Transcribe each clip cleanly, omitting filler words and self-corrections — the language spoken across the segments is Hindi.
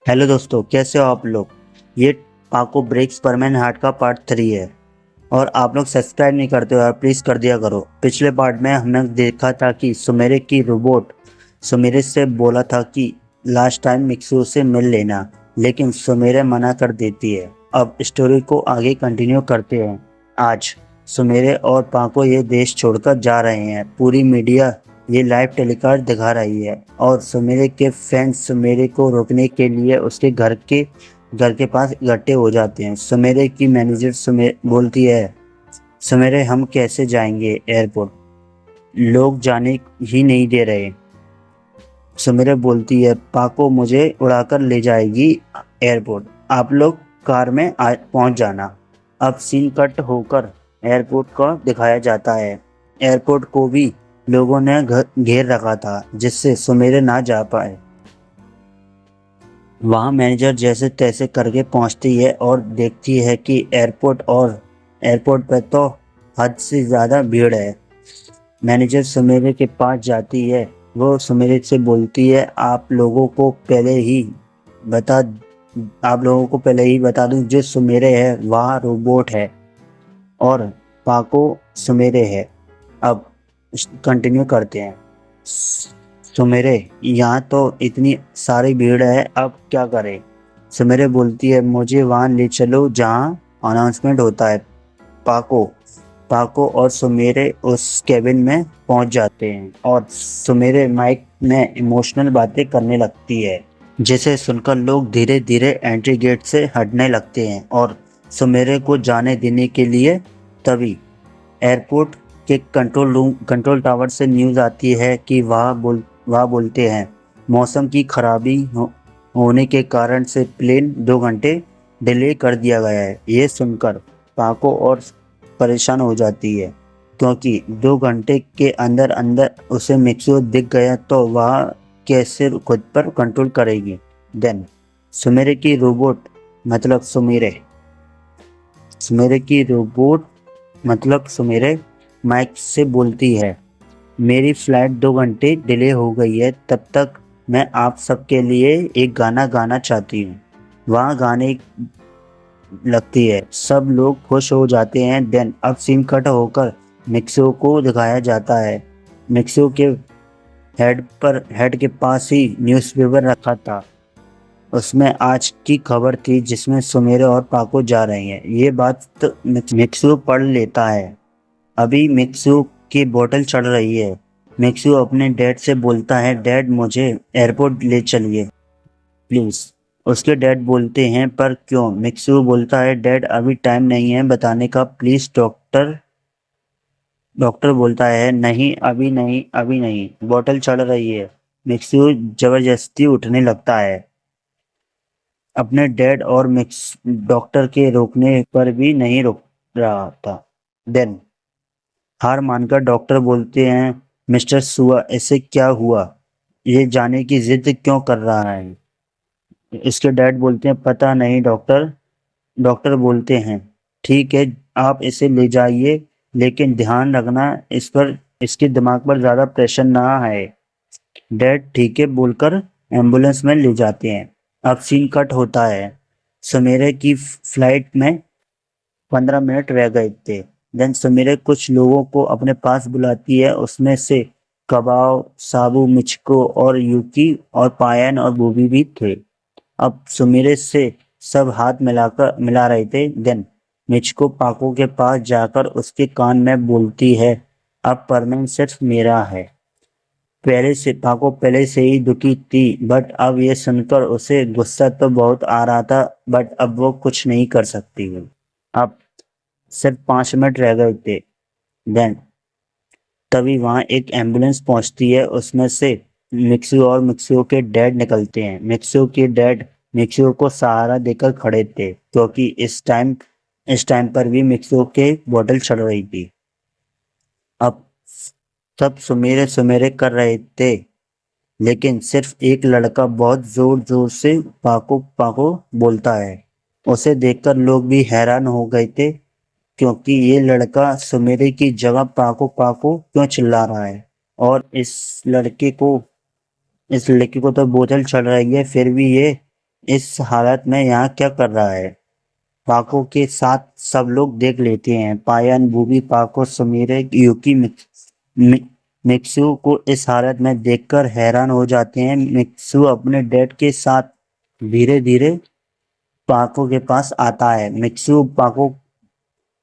हेलो दोस्तों, कैसे हो आप लोग। ये पाको ब्रेक्स परमैन हार्ट का पार्ट 3 है और आप लोग सब्सक्राइब नहीं करते हो यार, प्लीज़ कर दिया करो। पिछले पार्ट में हमने देखा था कि सुमेरे की रोबोट सुमेरे से बोला था कि लास्ट टाइम मिक्सू से मिल लेना, लेकिन सुमेरे मना कर देती है। अब स्टोरी को आगे कंटिन्यू करते हैं। आज सुमेरे और पाको ये देश छोड़कर जा रहे हैं। पूरी मीडिया ये लाइव टेलीकास्ट दिखा रही है और सुमेरे के फैंस सुमेरे को रोकने के लिए उसके घर के पास इकट्ठे हो जाते हैं। सुमेरे की मैनेजर सुमेरे बोलती है, सुमेरे हम कैसे जाएंगे एयरपोर्ट, लोग जाने ही नहीं दे रहे। सुमेरे बोलती है, पाको मुझे उड़ाकर ले जाएगी एयरपोर्ट, आप लोग कार में पहुंच जाना। अब सीन कट होकर एयरपोर्ट को दिखाया जाता है। एयरपोर्ट को भी लोगों ने घेर रखा था जिससे सुमेरे ना जा पाए। वहां मैनेजर जैसे तैसे करके पहुंचती है और देखती है कि एयरपोर्ट पर तो हद से ज़्यादा भीड़ है। मैनेजर सुमेरे के पास जाती है। वो सुमेरे से बोलती है, बता आप लोगों को पहले ही बता दूं, जो सुमेरे है वह रोबोट है और पाको सुमेरे है। अब कंटिन्यू करते हैं। सुमेरे, यहाँ तो इतनी सारी भीड़ है, अब क्या करें। सुमेरे बोलती है, मुझे वहाँ ले चलो जहाँ अनाउंसमेंट होता है। पाको पाको और सुमेरे उस केबिन में पहुंच जाते हैं और सुमेरे माइक में इमोशनल बातें करने लगती है, जिसे सुनकर लोग धीरे धीरे एंट्री गेट से हटने लगते हैं और सुमेरे को जाने देने के लिए। तभी एयरपोर्ट के कंट्रोल टावर से न्यूज़ आती है कि वह बोलते हैं, मौसम की खराबी होने के कारण से प्लेन 2 घंटे डिले कर दिया गया है। ये सुनकर पाको और परेशान हो जाती है, क्योंकि 2 घंटे के अंदर अंदर उसे मिक्सो दिख गया तो वह कैसे खुद पर कंट्रोल करेगी। देन सुमेरे की रोबोट मतलब सुमेरे सुमेरे की रोबोट मतलब सुमेरे माइक से बोलती है, मेरी फ्लाइट 2 घंटे डिले हो गई है, तब तक मैं आप सबके लिए एक गाना गाना चाहती हूँ। वहाँ गाने लगती है, सब लोग खुश हो जाते हैं। देन अब सीन कट होकर मिक्सो को दिखाया जाता है। मिक्सो के हेड के पास ही न्यूज़पेपर रखा था। उसमें आज की खबर थी जिसमें सुमेरे और पाको जा रहे हैं। ये बात तो मिक्सो पढ़ लेता है। अभी मिक्सू की बोतल चढ़ रही है। मिक्सू अपने डैड से बोलता है, डैड मुझे एयरपोर्ट ले चलिए प्लीज। उसके डैड बोलते हैं, पर क्यों। मिक्सू बोलता है, डैड अभी टाइम नहीं है बताने का प्लीज। डॉक्टर बोलता है, नहीं अभी नहीं, अभी नहीं, बोतल चढ़ रही है। मिक्सू जबरदस्ती उठने लगता है। अपने डैड और मिक्स डॉक्टर के रोकने पर भी नहीं रुक रहा था। देन हार मानकर डॉक्टर बोलते हैं, मिस्टर सुआ ऐसे क्या हुआ, ये जाने की जिद क्यों कर रहा है। इसके डैड बोलते हैं, पता नहीं डॉक्टर। डॉक्टर बोलते हैं, ठीक है आप इसे ले जाइए, लेकिन ध्यान रखना इसके दिमाग पर ज़्यादा प्रेशर ना आए। डैड ठीक है बोलकर एम्बुलेंस में ले जाते हैं। अब सीन कट होता है। समेरे की फ्लाइट में 15 मिनट रह गए थे। देन सुमेरे कुछ लोगों को अपने पास बुलाती है। उसमें से कबाव, साबू, मिचको और यूकी और पायन और बूबी भी थे। अब सुमेरे से सब हाथ मिला रहे थे। देन मिचको पाको के पास जाकर उसके कान में बोलती है, अब परमानेंट सिर्फ मेरा है। पाको पहले से ही दुखी थी, बट अब ये सुनकर उसे गुस्सा तो बहुत आ रहा था, बट अब वो कुछ नहीं कर सकती है। अब सिर्फ 5 मिनट रह गए थे। देन तभी वहां एक एम्बुलेंस पहुंचती है। उसमें से मिक्सू के डैड निकलते हैं। मिक्सू के डैड मिक्सू को सहारा देकर खड़े थे, क्योंकि इस टाइम पर भी मिक्सू के बोतल चढ़ रही थी। अब सब सुमेरे सुमेरे कर रहे थे, लेकिन सिर्फ एक लड़का बहुत जोर जोर से पाको पाको बोलता है। उसे देखकर लोग भी हैरान हो गए थे, क्योंकि ये लड़का सुमेरे की जगह पाको पाको क्यों चिल्ला रहा है। और इस लड़के को तो बोतल चढ़ रही है, फिर भी ये इस हालत में यहाँ क्या कर रहा है? पाको के साथ सब लोग देख लेते हैं। पायन, बूबी, पाको, समीरे, यूकी, मिक्सू को इस हालत में देखकर हैरान हो जाते हैं। मिक्सू अपने डैड के साथ धीरे धीरे पाको के पास आता है। मिक्सू पाको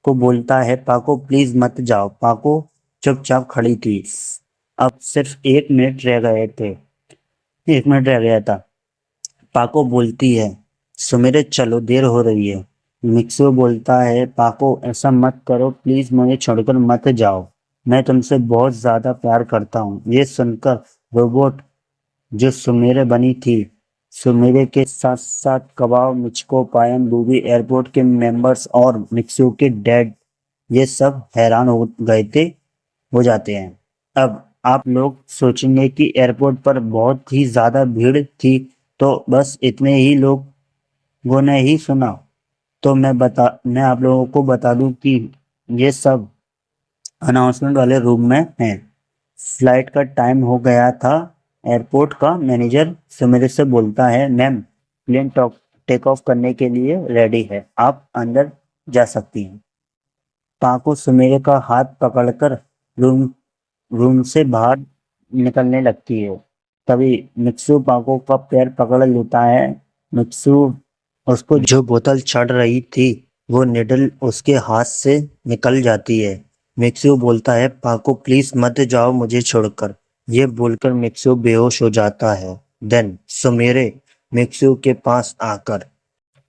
को बोलता है, पाको प्लीज मत जाओ। पाको चुपचाप खड़ी थी। अब सिर्फ 1 मिनट रह गए थे। 1 मिनट रह गया था। पाको बोलती है, सुमेरे चलो, देर हो रही है। मिक्सो बोलता है, पाको ऐसा मत करो प्लीज, मुझे छोड़कर मत जाओ। मैं तुमसे बहुत ज्यादा प्यार करता हूँ। ये सुनकर रोबोट जो सुमेरे बनी थी, सुमेरे के साथ साथ कबाब, मिचको, पायन, बूबी, एयरपोर्ट के मेंबर्स और मिक्सो के डैड, ये सब हैरान हो जाते हैं। अब आप लोग सोचेंगे कि एयरपोर्ट पर बहुत ही ज्यादा भीड़ थी, तो बस इतने ही लोगों ने ही सुना। तो मैं आप लोगों को बता दूं कि ये सब अनाउंसमेंट वाले रूम में हैं। फ्लाइट का टाइम हो गया था। एयरपोर्ट का मैनेजर सुमेर से बोलता है, मैम प्लेन टेक ऑफ करने के लिए रेडी है, आप अंदर जा सकती हैं। पाको सुमेर का हाथ पकड़कर रूम रूम से बाहर निकलने लगती है। तभी मित्सु पाको का पैर पकड़ लेता है। मित्सु उसको जो बोतल चढ़ रही थी, वो निडल उसके हाथ से निकल जाती है। मिक्सू बोलता है, पाको प्लीज मत जाओ मुझे छोड़कर। ये बोलकर मिक्सू बेहोश हो जाता है। देन सुमेरे मिक्सू के पास आकर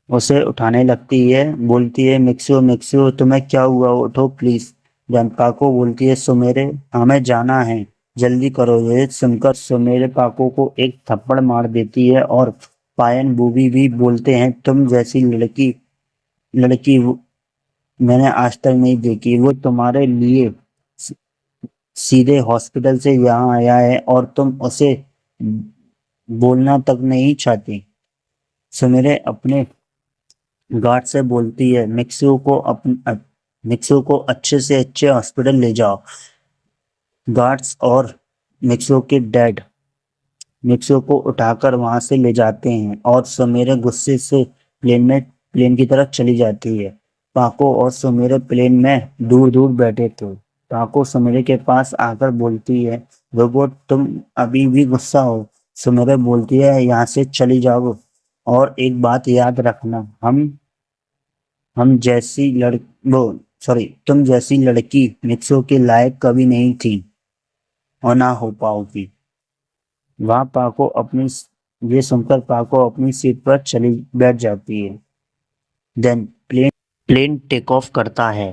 उसे उठाने लगती है। बोलती है, मिक्सू मिक्सू तुम्हें क्या हुआ, उठो प्लीज। जनता को बोलती है, सुमेरे हमें जाना है, जल्दी करो। ये सुनकर सुमेरे पाको को एक थप्पड़ मार देती है। और पायन, बूबी भी बोलते हैं, तुम जैसी लड़की लड़की मैंने आज तक नहीं देखी। वो तुम्हारे लिए सीधे हॉस्पिटल से यहाँ आया है और तुम उसे बोलना तक नहीं चाहती। सुमेरे अपने गार्ड से बोलती है, मिक्सू को अच्छे से अच्छे हॉस्पिटल ले जाओ। गार्ड्स और मिक्सू के डैड मिक्सू को उठाकर वहां से ले जाते हैं और सुमेरे गुस्से से प्लेन की तरफ चली जाती है। पाको और सुमेरे प्लेन में दूर दूर बैठे थे। पाको सुमेरे के पास आकर बोलती है, रोबोट तुम अभी भी गुस्सा हो। सुमेरे बोलती है, यहाँ से चली जाओ और एक बात याद रखना, हम जैसी लड़ वो सॉरी तुम जैसी लड़की मिक्सो के लायक कभी नहीं थी और ना हो पाओगी। वहां पाको अपनी ये सुनकर पाको अपनी सीट पर चली बैठ जाती है। देन प्लेन टेक ऑफ करता है।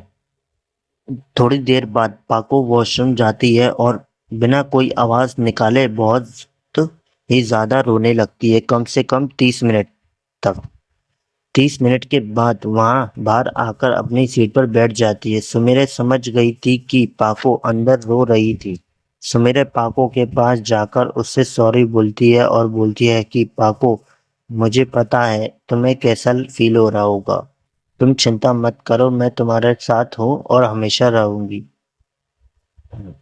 थोड़ी देर बाद पाको वॉशरूम जाती है और बिना कोई आवाज निकाले बहुत ही ज्यादा रोने लगती है, कम से कम 30 मिनट तक। 30 मिनट के बाद वहां बाहर आकर अपनी सीट पर बैठ जाती है। सुमेरे समझ गई थी कि पाको अंदर रो रही थी। सुमेरे पाको के पास जाकर उससे सॉरी बोलती है और बोलती है कि पाको, मुझे पता है तुम्हें कैसा फील हो रहा होगा। तुम चिंता मत करो, मैं तुम्हारे साथ हूँ और हमेशा रहूंगी।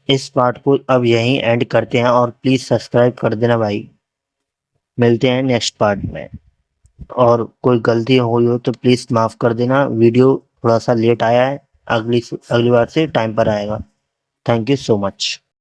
इस पार्ट को अब यहीं एंड करते हैं और प्लीज सब्सक्राइब कर देना भाई। मिलते हैं नेक्स्ट पार्ट में। और कोई गलती हुई हो तो प्लीज माफ कर देना। वीडियो थोड़ा सा लेट आया है, अगली बार से टाइम पर आएगा। Thank you so much.